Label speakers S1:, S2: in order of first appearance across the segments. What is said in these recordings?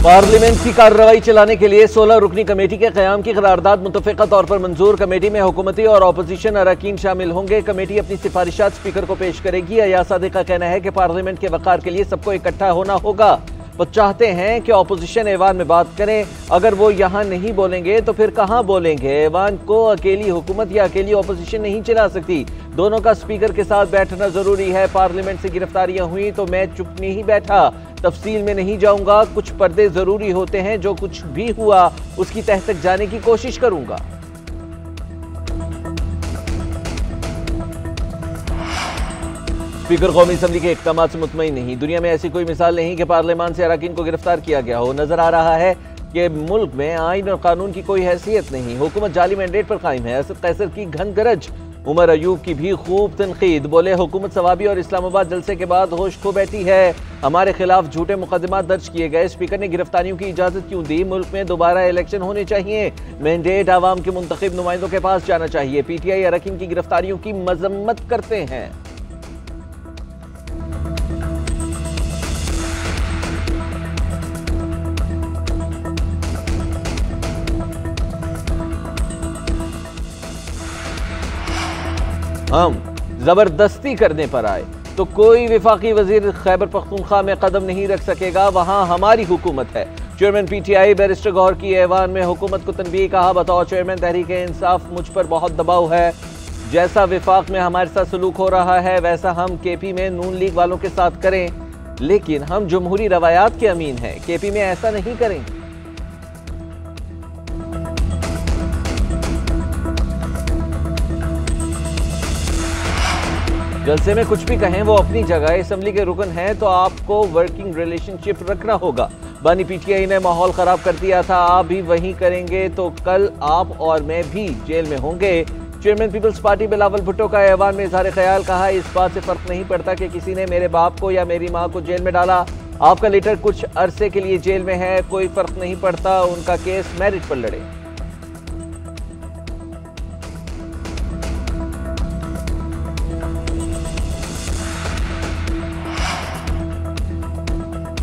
S1: Parliament की कार्रवाई चलाने के लिए 16 रुकनी कमेटी के क़याम की करारदाद मुतफ़िक़ा तौर पर मंजूर। कमेटी में हुकूमती और अपोजिशन अरकान शामिल होंगे। कमेटी अपनी सिफारिशात स्पीकर को पेश करेगी। अयाज सादिक का कहना है कि पार्लियामेंट के वक़ार के लिए सबको इकट्ठा होना होगा। वो चाहते हैं कि अपोजिशन ऐवान में बात करें। अगर वो यहाँ नहीं बोलेंगे तो फिर कहाँ बोलेंगे? ऐवान को अकेली हुकूमत या अकेली अपोजिशन नहीं चला सकती। दोनों का स्पीकर के साथ बैठना जरूरी है। पार्लियामेंट से गिरफ्तारियां हुई तो मैं चुप नहीं बैठा। तफसील में नहीं जाऊंगा। कुछ पर्दे जरूरी होते हैं। जो कुछ भी हुआ उसकी तह तक जाने की कोशिश करूंगा। स्पीकर कौमी असम्बली के इक़दामात से मुतमईन नहीं। दुनिया में ऐसी कोई मिसाल नहीं कि पार्लियामान से अरकान को गिरफ्तार किया गया हो। नजर आ रहा है कि मुल्क में आइन और कानून की कोई हैसियत नहीं। हुकूमत जाली मैंडेट पर कायम है। असद कैसर की घन गरज। उमर अयूब की भी खूब तनकीद। बोले हुकूमत सवाबी और इस्लामाबाद जलसे के बाद होश खो बैठी है। हमारे खिलाफ झूठे मुकदमात दर्ज किए गए। स्पीकर ने गिरफ्तारियों की इजाजत क्यों दी? मुल्क में दोबारा इलेक्शन होने चाहिए। मैंडेट आवाम के मुंतखब नुमाइंदों के पास जाना चाहिए। पीटीआई अरकान की गिरफ्तारियों की मजम्मत करते हैं। हम जबरदस्ती करने पर आए तो कोई विफाकी वजीर खैबर पख्तूनख्वा में कदम नहीं रख सकेगा। वहां हमारी हुकूमत है। चेयरमैन पीटीआई बैरिस्टर गौहर की ऐवान में हुकूमत को तनबीह। कहा, बताओ चेयरमैन तहरीक इंसाफ मुझ पर बहुत दबाव है। जैसा विफाक में हमारे साथ सलूक हो रहा है वैसा हम केपी में नून लीग वालों के साथ करें, लेकिन हम जमहूरी रवायात के अमीन हैं। केपी में ऐसा नहीं करेंगे। जलसे में कुछ भी कहें वो अपनी जगह। असम्बली के रुकन हैं तो आपको वर्किंग रिलेशनशिप रखना होगा। बानी पीटीआई ने माहौल खराब कर दिया था। आप भी वही करेंगे तो कल आप और मैं भी जेल में होंगे। Chairman peoples party Bilawal Bhutto का ऐवान में इजहार ख्याल। कहा, इस बात से फर्क नहीं पड़ता कि किसी ने मेरे बाप को या मेरी माँ को जेल में डाला। आपका लीडर कुछ अरसे के लिए जेल में है, कोई फर्क नहीं पड़ता। उनका केस मेरिट पर लड़े।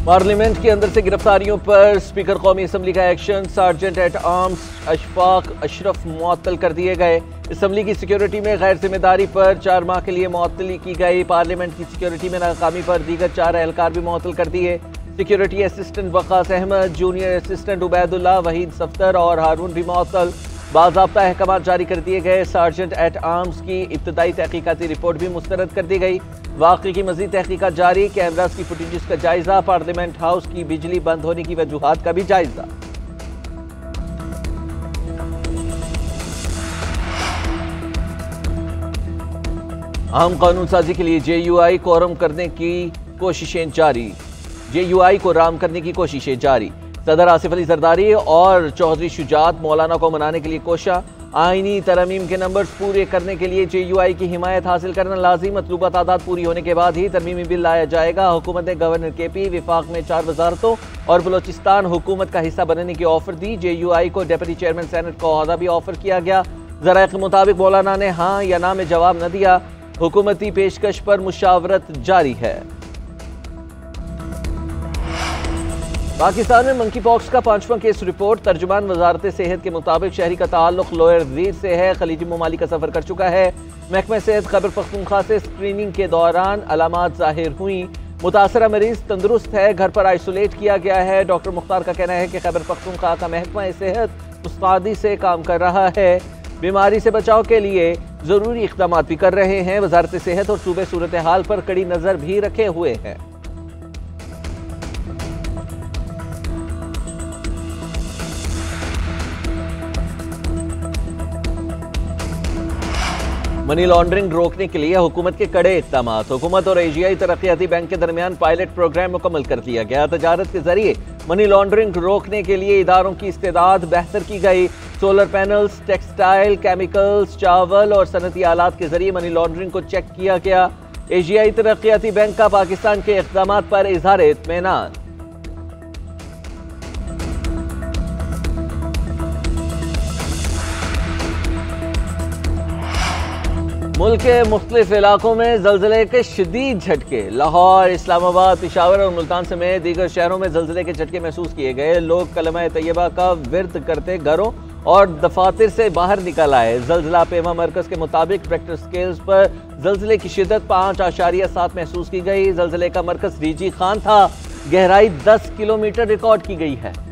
S1: पार्लियामेंट के अंदर से गिरफ्तारियों पर स्पीकर कौमी असम्बली का action. Sergeant at arms Ashfaq Ashraf मुअत्तल कर दिए गए। असम्बली की सिक्योरिटी में गैर जिम्मेदारी पर 4 माह के लिए मुअत्तली की गई। पार्लियामेंट की सिक्योरिटी में नाकामी पर दीगर 4 एहलकार भी मुअत्तल कर दिए। Security assistant Waqas Ahmed, junior assistant Ubaidullah, Waheed Saftar और हारून भी मुअत्तल। बाज़ाब्ता अहकाम जारी कर दिए गए। सार्जेंट एट आर्म्स की इब्तदाई तहकीकाती रिपोर्ट भी मुस्तरद कर दी गई। वाक़ई की मज़ीद तहकीकात जारी। कैमरास की फुटेजेस का जायजा। पार्लियामेंट हाउस की बिजली बंद होने की वजूहात का भी जायजा। अहम कानून साजी के लिए JUI को आराम करने की कोशिशें जारी। JUI को राम करने की कोशिशें जारी। सदर आसिफ अली जरदारी और चौधरी शुजात मौलाना को मनाने के लिए कोशा। आईनी तरमीम के नंबर्स पूरे करने के लिए JUI की हिमायत हासिल करना लाजिम। मतलूबा तादाद पूरी होने के बाद ही तरमीमी बिल लाया जाएगा। हुकूमत ने गवर्नर KP विफाक में 4 वजारतों और बलोचिस्तान हुकूमत का हिस्सा बनने की ऑफर दी। JUI को डेप्यूटी चेयरमैन सेनेट का ओहदा भी ऑफर किया गया। ज़राए के मुताबिक मौलाना ने हाँ या ना में जवाब न दिया। हुकूमती पेशकश पर मुशावरत जारी है। पाकिस्तान में मंकी पॉक्स का 5वां केस रिपोर्ट। तर्जुमान वजारत सेहत के मुताबिक शहरी का ताल्लुक लोअर ज़ीर से है। खलीजी ममालिक का सफर कर चुका है। महकमा सेहत खैबर पख्तूनख्वा से स्क्रीनिंग के दौरान अलामात जाहिर हुई। मुतासरा मरीज तंदुरुस्त है, घर पर आइसोलेट किया गया है। डॉक्टर मुख्तार का कहना है कि खैबर पख्तूनख्वा का महकमा सेहत मुस्तैदी से काम कर रहा है। बीमारी से बचाव के लिए जरूरी इक़दाम भी कर रहे हैं। वजारत सेहत और सूबे सूरत हाल पर कड़ी नजर भी रखे हुए हैं। मनी लॉन्ड्रिंग रोकने के लिए हुकूमत के कड़े इक़दाम। हुकूमत और एशियाई तरक्याती बैंक के दरमियान पायलट प्रोग्राम मुकम्मल कर दिया गया। तजारत के जरिए मनी लॉन्ड्रिंग रोकने के लिए इदारों की इस्तेदाद बेहतर की गई। सोलर पैनल्स, टेक्सटाइल, केमिकल्स, चावल और सनती आलात के जरिए मनी लॉन्ड्रिंग को चेक किया गया। एशियाई तरक्याती बैंक का पाकिस्तान के इक़दामात पर इज़हार इत्मीनान। मुल्क के मुख्तलिफ इलाकों में जल्जले के शदीद झटके। लाहौर, इस्लामाबाद, पेशावर और मुल्तान समेत दीगर शहरों में जल्जले के झटके महसूस किए गए। लोग कलमा तैयबा का विर्द करते घरों और दफातर से बाहर निकल आए। जल्जला पेमा मरकज के मुताबिक रेक्टर स्केल्स पर जल्जले की शिद्दत 5.7 महसूस की गई। जल्जले का मरकज रीजी खान था। गहराई 10 किलोमीटर रिकॉर्ड की गई है।